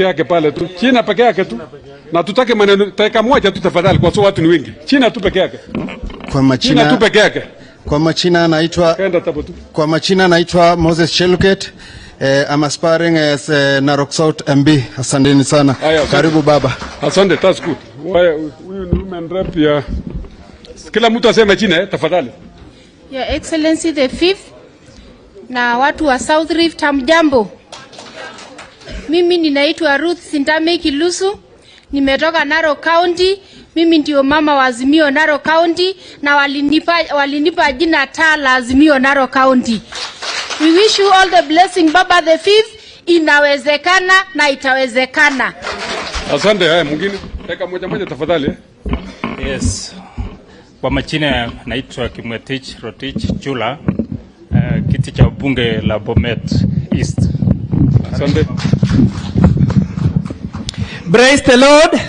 peke yake pale tu. China peke yake tu. Na tutake maneno dakika moja tu tafadhali kwa sababu watu ni wengi. China tu peke yake. Kwa machina China tu peke yake. Kwa machina naitwa Kwa machina naitwa Moses Cheluket. I'm aspiring as Narok South MB. Asanteni sana. Karibu baba. Asante, that's good. Huyu ni women rep ya kila mtu aseme China tafadhali. Your Excellency the Fifth na watu wa South Rift, hamjambo. Mimi ninaitwa Ruth Sintame Kilusu. Nimetoka Narok County. Mimi ndio mama wa Azimio Narok County na walinipa jina taa la Azimio Narok County. We wish you all the blessing Baba the Fifth. Inawezekana na itawezekana. Asante. Haya mwingine. Dakika moja tafadhali. Yes. Kwa majina naitwa Kimwetich Rotich Chula, kiti cha bunge la Bomet East. Asante. Praise the Lord.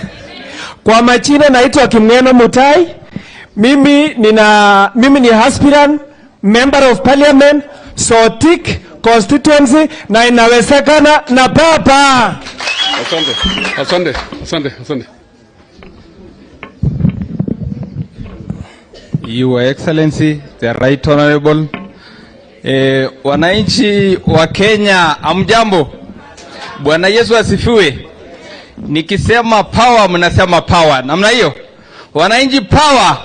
Kwa majina naitwa Kimweno Mutai. Mimi ni aspirant member of parliament Sotik constituency na inawezekana na baba. Asante. Your Excellency, the Right Honorable, wananchi wa Kenya, amjambo. Bwana Yesu asifiwe. Nikisema power mnasema power. Namna hiyo. Wananchi power.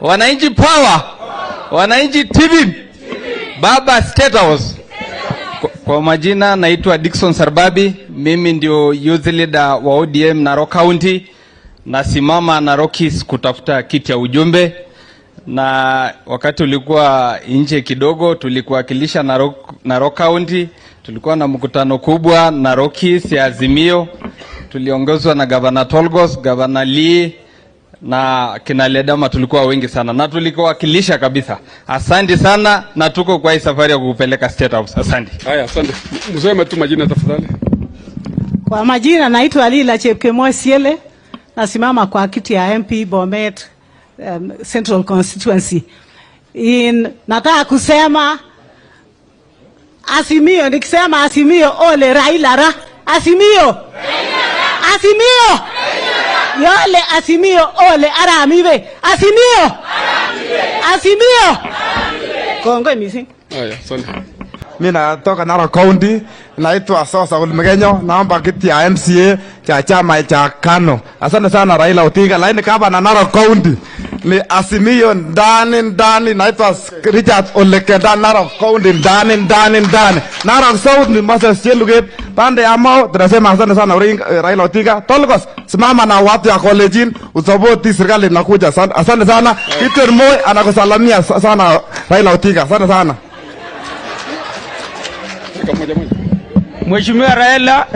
Wananchi power. Wananchi TV. Baba State House. Kwa majina naitwa Dickson Sarbabi. Mimi ndio youth leader wa ODM Narok County. Nasimama Narok East kutafuta kiti ya ujumbe. Na wakati ulikuwa nje kidogo tulikuwakilisha Narok County, tulikuwa na mkutano kubwa Narok East ya Azimio, tuliongozwa na Governor Tolgos, Governor Lee na kina Ledama, tulikuwa wengi sana na tulikuwakilisha kabisa. Asante sana na tuko kwa hii safari ya kupeleka State House. Asante. Haya, asante. Mseme tu majina tafadhali. Kwa majina naitwa Lila Chepkemoi Siele, nasimama kwa kiti ya MP Bomet Central Constituency. Nataka kusema Azimio, nikisema Azimio ole Raila ra. Azimio. Azimio. Yole Azimio ole aramiwe. Azimio. Azimio. Kongo missing. Haya, asante. Mimi natoka Narok County, naitwa Sosa Ulmegenyo, naomba kiti ya MCA cha chama cha KANU. Asante sana Raila Odinga, lakini kama na Narok County ni Azimio ndani, naitwa Richard Olekenda, Narok County ndani. Narok South ni Moses Cheluget, pande ya Mau, tunasema asante sana Raila Odinga. Tolgos, simama na watu ya Kalenjin, usapoti serikali inakuja. Asante sana. Peter Moi anakusalamia sana Raila Odinga. Asante sana. Mheshimiwa Raila,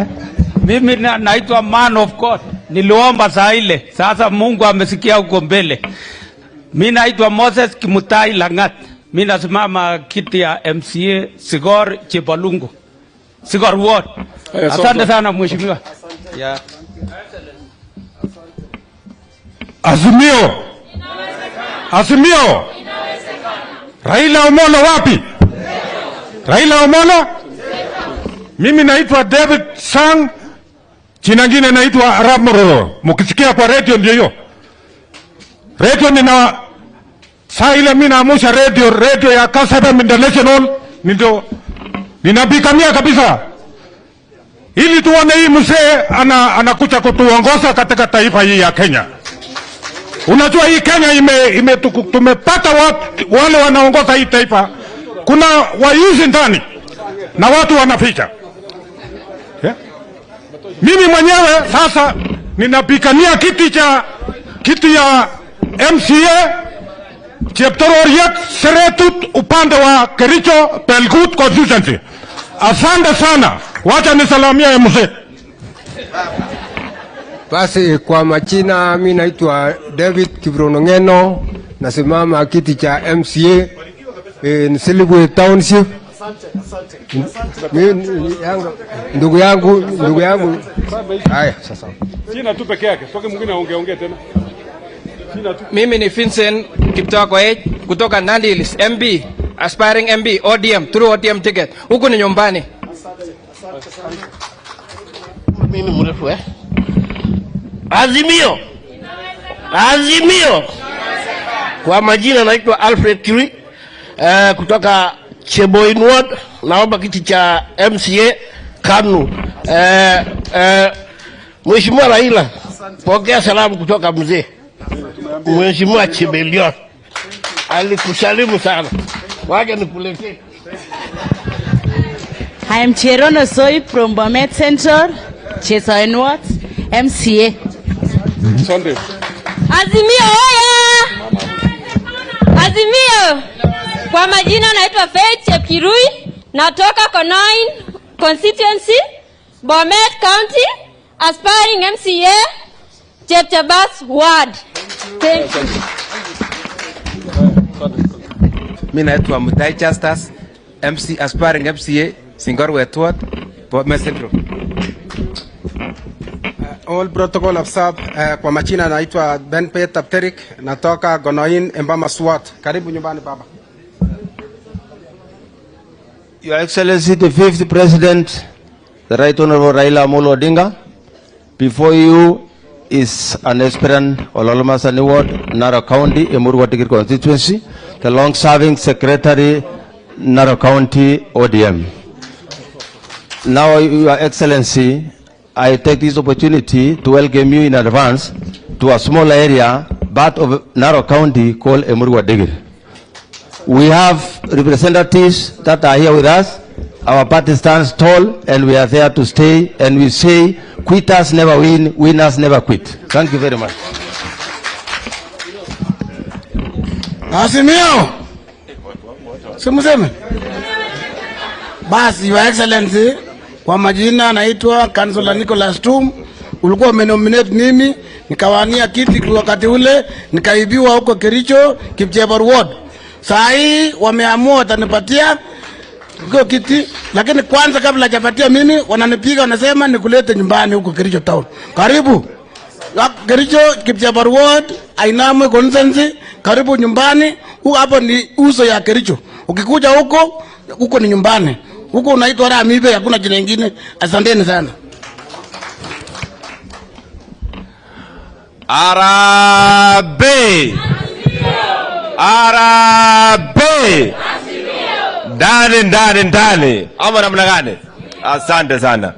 mimi naitwa Man of God. Niliomba saa ile. Sasa Mungu amesikia huko mbele. Mimi naitwa Moses Kimutai Langat. Mimi nasimama kiti ya MCA Sigor Chepalungu. Sigor Ward. Asante sana mheshimiwa. Yeah. Azimio. Raila Omolo wapi? Raila Omolo? Mimi naitwa David Sang, jina ngine naitwa Arab Mororo. Mkisikia kwa radio ndio hiyo. Radio nina saa ile mimi naamusha radio ya Kasaba International ndio ninabikania kabisa. Ili tuone hii mzee anakuja kutuongoza katika taifa hii ya Kenya. Unajua hii Kenya tumepata wale wanaongoza hii taifa. Kuna waizi ndani na watu wanaficha. Yeah. Mimi mwenyewe sasa ninapigania kiti ya MCA Cheptororiet Seretut upande wa Kericho Pelgut constituency. Asante sana. Wacha nisalamia mzee. Basi kwa majina mimi naitwa David Kibronongeno, nasimama kiti cha MCA Nsilibwe Township. Ndugu yangu. Haya sasa. Sina tu peke yake. Toke mwingine aongee tena. Mimi ni Vincent Kiptokoech kutoka Nandi Hills, MB, aspiring MB, ODM, through ODM ticket. Huku ni nyumbani. mimi ni mrefu Azimio. Azimio. Kwa majina naitwa Alfred Kiri kutoka Cheboin Ward, naomba kiti cha MCA Kanu. Mheshimiwa Raila, pokea salamu kutoka mzee. Mheshimiwa Chebelion alikusalimu sana. Waje nikuletee. I am Cherono Soy from Bomet Central, Chesoin Ward, MCA. Sunday. Azimio oye! Azimio! Kwa majina naitwa Faith Chepkirui, natoka Konoin constituency, Bomet County, aspiring MCA, Chepchabas Ward. Thank you. Mimi naitwa Mutai Justus, MC aspiring MCA, Singorwe Ward, Bomet Central. All protocol observed. Kwa majina naitwa Ben Peter Pterik, natoka Gonoin Embama Swat. Karibu nyumbani baba. Your Excellency the 5th President, the Right Honorable Raila Odinga, before you is an aspirant Ololomasani Ward, Narok County, Emuru Watikir constituency, the long-serving Secretary, Narok County ODM. Now, Your Excellency, I take this opportunity to welcome you in advance to a small area, part of Narok County called Emuru Watikir. We have representatives that are here with us. Our party stands tall and we are there to stay, and we say quitters never win, winners never quit. Thank you very much. Azimio. Simuseme. Basi, Your Excellency, kwa majina naitwa Councilor Nicholas Tum. Ulikuwa umenominate mimi, nikawania kiti wakati ule, nikaibiwa huko Kericho, Kipchebor Ward. Saa hii wameamua watanipatia kwa kiti, lakini kwanza kabla hajapatia mimi wananipiga, wanasema nikulete nyumbani huko Kericho town. Karibu. Kericho Kipchebor Ward, Ainamwe constituency, karibu nyumbani. Hapo ni uso ya Kericho. Ukikuja huko ni nyumbani. Huko unaitwa Ramibe, hakuna jina lingine. Asanteni sana. Arabe. Arabe. Ndani. Ama namna gani? Asante sana.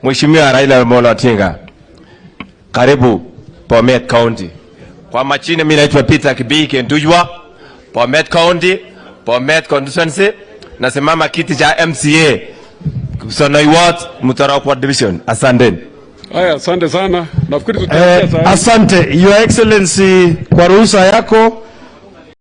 Mheshimiwa Raila Odinga, karibu Bomet County. Kwa majina mimi naitwa Peter Kibiki Ndujwa, Bomet County, Bomet constituency, nasimama kiti cha MCA Sonoi Ward, Mutarokwa division. Asante. Haya, asante sana. Nafikiri tutaendelea sasa. Asante Your Excellency, kwa ruhusa yako